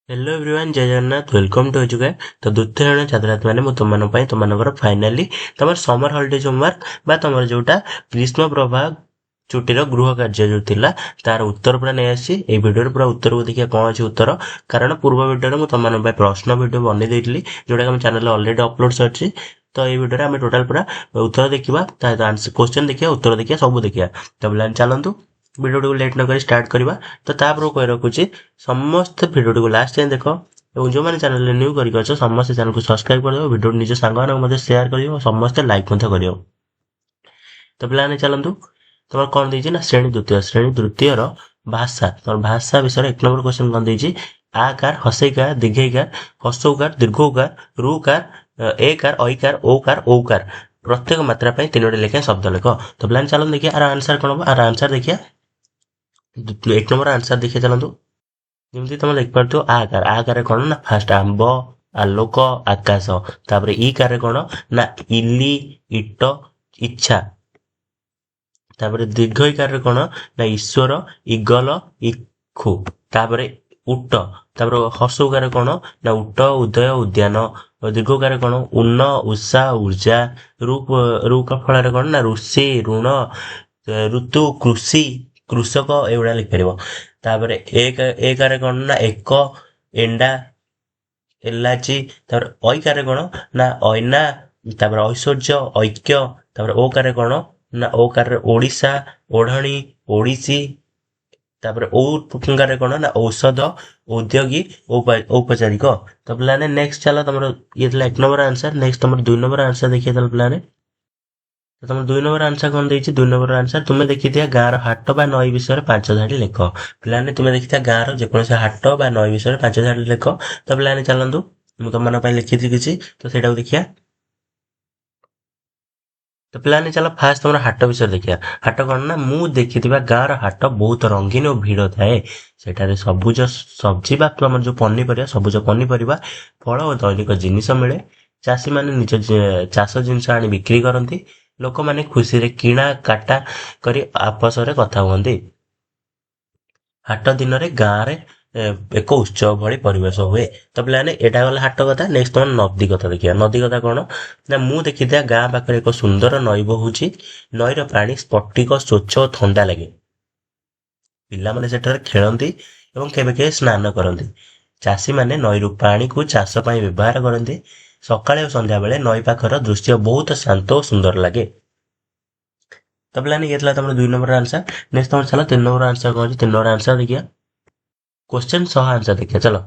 Hello everyone जय Jagannath welcome to educate. तो द्वितीय जन छात्रछात्री मैंने तुम फाइनाली तुम समर हॉलिडेज होमवर्क बा तुम जोटा ग्रीष्म प्रभाव छुट्टीर गृह कार्य जो थिला तार उत्तर पूरा नहीं आसी ए वीडियो पूरा उत्तर को देखिए कौन अच्छी उत्तर कारण पूर्व वीडियो में तुम प्रश्न वीडियो बन देती जोटा कि चैनल अलरेडी अपलोड अच्छी। तो ये वीडियो में टोटाल पूरा उत्तर देखा क्वेश्चन देखिए उत्तर देखिए सब देखिए। तो प्लान चलतु वीडियो को लेट न स्टार्ट करवा। तो तापर कही रखुच्छी समस्त वीडियो को लास्ट टाइम देख और जो मैंने चैनल न्यू करके अच्छे समस्त चैनल को सब्सक्राइब कर वीडियो निज सांग सेयार कर समस्त लाइक कर। तो पे चलतु तुम कौन देती ना श्रेणी द्वितीय भाषा तुम भाषा विषय एक नंबर क्वेश्चन कौन देती आकार हसईकार दीर्घईकार हसौकार दीर्घकार रुकार एकार ऐकार ओकार औकार प्रत्येक मात्रा तीनोटी लेखा शब्द लेख। तो प्लान चलो देखिए आर आंसर कौन हम आर आंसर देखिए एक नंबर आंसर देखिए चलतु जमी तुम देखिपो आकार आकार कौन ना फास्ट आंब आलोक आकाश तापर इ कार कौन ना इली इट इच्छा तापर दीर्घ इकार कौन ना ईश्वर इगल इक्षु तापर उट तापर हसौकार कौन ना उट उदय उद्यान दीर्घकार कौन उन्न उषा ऊर्जा रूप फल कौन ना ऋषि ऋण ऋतु कृषि कृषक एगुड़ा लिखिपर। तापर एक कौन ना एक एंडा एलाची तापर ऐकार कौन ना ऐना तापर ऐश्वर्य ऐक्य तापर ओकार कौन ना ओकार ओडिशा ओढ़णी ओडिसी तापर औकार कौन ना औषध उद्योगी औपचारिक। तो पिलाने नेक्स्ट चला तुम ये एक नंबर आंसर नेक्स्ट तुम 2 नंबर आंसर देखिए पिलाने। तो तुम 2 नंबर आंसर कौन देती 2 नंबर आंसर तुम्हें देखी गाँव हाट बा नई विषय 5 धाड़ी लेख पिलाने तुम्हें देखी गाँव जेकोसी हाट बा नई विषय 5 धाड़ी लेख। तो पिलाने चलतु मुझे तुम लिखी किसी तो सेटा देखिया। तो पिलाने चलो फास्ट तुम हाट विषय देखिया हाट कौन ना मु देखी गाँव हाट बहुत रंगीन और भिड़ थाए सेठारे सबुज सब्जी बा तुम जो पनीपरिया सबुज पनीपरिया फल और दैनिक जिनिस मिले चाषी मैंने निज चाष जिनस आनी बिक्री करती लोक मैंने खुशी रे किणा काटा करी आपस रे कथा हुअन्ति हाट दिन रे गाँव रे एक उत्सव भली परिवेश हुए। तो पिलाने एटा गला हाट कथा नेक्स्ट तुम नदी कथा देखिए नदी कथा कौन ना मु देखी गाँ पाखे एक सुंदर नई बहुची नईर पानी स्फटिक स्वच्छ और ठंडा लगे पिलामाने सेठारे खेलती एवं केबे केबे स्नान करती चाषी मैंने नईरू पानी को चाष पाई व्यवहार करती सकाळे और संध्या बेले नई पाखर दृश्य बहुत शांत और सुंदर लगे। तो पिलाने ये तुम 2 नंबर आंसर नेक्स्ट तुम चलो 3 नंबर आंसर कौन 3 नंबर आंसर देखिए क्वेश्चन सह आंसर देखिए चलो।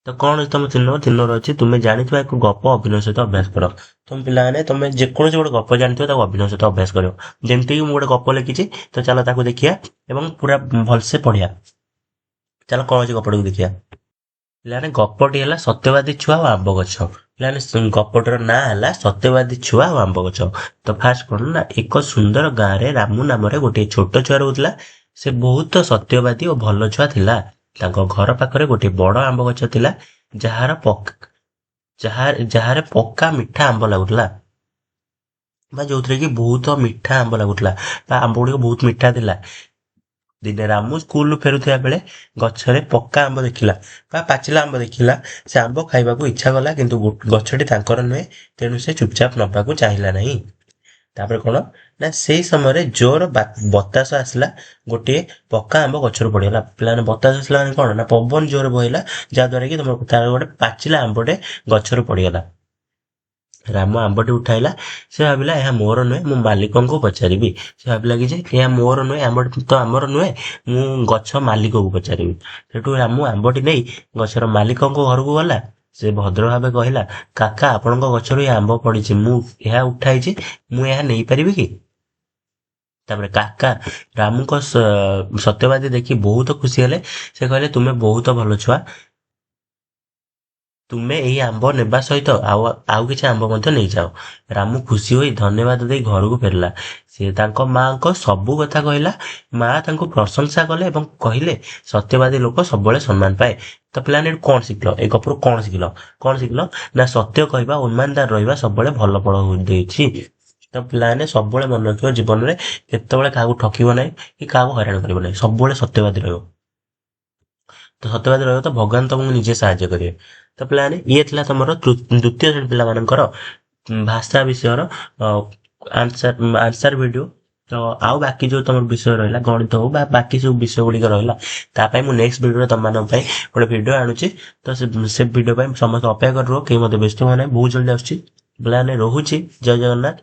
तो कौन तुम 3 नंबर अच्छी तुम्हें जानी एक गप अभिनय सहित अभ्यास कर तुम पिलाने तुम जेकोसी गोटे गप जानी अभिनय सहित अभ्यास कर जमती मुझे गोटे गप लिखी तो चलो ताको देखिया एवं पूरा भलसे पढ़िया। चलो कौन अच्छी गपटी को देखिया पिलाने गपटी है सत्यवादी छुआ और आंब गछ पिलाने गपटर ना है सत्यवादी छुआ और आंब गछ। तो फास्ट कौन ना एक सुंदर गाँव रे रामू नाम गोटे छोट छुआ रोला से बहुत सत्यवादी और भल छुआ थिला घर पाखरे गोटे बड़ आंब गछ थिला जार पक्का मिठा आंब लगुला जो कि बहुत मिठा आंब लगुला आंब गुड़िक बहुत मिठा थिला दिने रामू स्कूल फेरुथिबा बेले गछरे पक्का आंब देखिला पाचिला आंब देखिला से आंब खाइबाकू इच्छा कला किंतु गछटी तांकर नुहे तेणु से चुपचाप नबाकू चाहिला नहीं। तापर कौन ना से समय जोर बतास आसला गोटे पक्का आंब गछर पड़गला पिलाने बतास आसला कौन ना पवन जोर बहला जहाद्वारा कि तुम तार गोटे पाचिला आंबटे गछर पड़गला राम आंबटी उठाइला से भाविला यह मोर नुहे मु मालिक को पचारि से भाविला कि यह मोर नुहे आंबटी तो आमर नुहे मु गछ मालिक को पचारि सेठू रामू आंबटी नहीं गछर मालिक घर को गला से भद्र भाव कहला काका आपण गछर ये आंब पड़ी मु उठाई मु नहीं पारि कि तापर काका रामू को सत्यवादी देखी बहुत खुशी हेले से कहले तुम्हें बहुत भल छुआ तुमे यही आंब नेबा सहित आउ किछि आंब मध्य नहीं जाओ। रामू खुशी होई धन्यवाद दे घर को फेरला से तांको मां को सबु कथा कहला मां तांको प्रशंसा कले एवं कहले सत्यवादी लोक सबले सम्मान पाए। तो पिलाने कौन शिखल ए गपरु कौन शिखल ना सत्य कहवा ईमानदार रहिबा सबले भल फल देछि। तो पिलाने सबले मन रखियो जीवन में केतेबेले काहाकू ठकिबो नाही कि काहाकू हैरान करिबो नाही सबले सत्यवादी रहिबो। ତ ସତ୍ୟବାଦୀ ରହିବ ତ ଭଗବାନ ତମକୁ ନିଜେ ସାହାଯ୍ୟ କରିବେ। ତ ପିଲାମାନେ ଇଏ ଥିଲା ତମର ଦ୍ୱିତୀୟ ଶ୍ରେଣୀ ପିଲାମାନଙ୍କର ଭାଷା ବିଷୟର ଆନ୍ସର ଭିଡିଓ। ତ ଆଉ ବାକି ଯୋଉ ତମର ବିଷୟ ରହିଲା ଗଣିତ ହଉ ବା ବାକି ସବୁ ବିଷୟ ଗୁଡିକ ରହିଲା ତା ପାଇଁ ମୁଁ ନେକ୍ସଟ ଭିଡିଓରେ ତମମାନଙ୍କ ପାଇଁ ଗୋଟେ ଭିଡିଓ ଆଣୁଛି। ତ ସେ ଭିଡିଓ ପାଇଁ ସମସ୍ତେ ଅପେକ୍ଷା କରି ରୁହ, କେହି ମତେ ବ୍ୟସ୍ତ ହୁଅ ନାହିଁ, ବହୁତ ଜଲ୍ଦି ଆସୁଛି। ପିଲାମାନେ ରହୁଛି, ଜୟ ଜଗନ୍ନାଥ।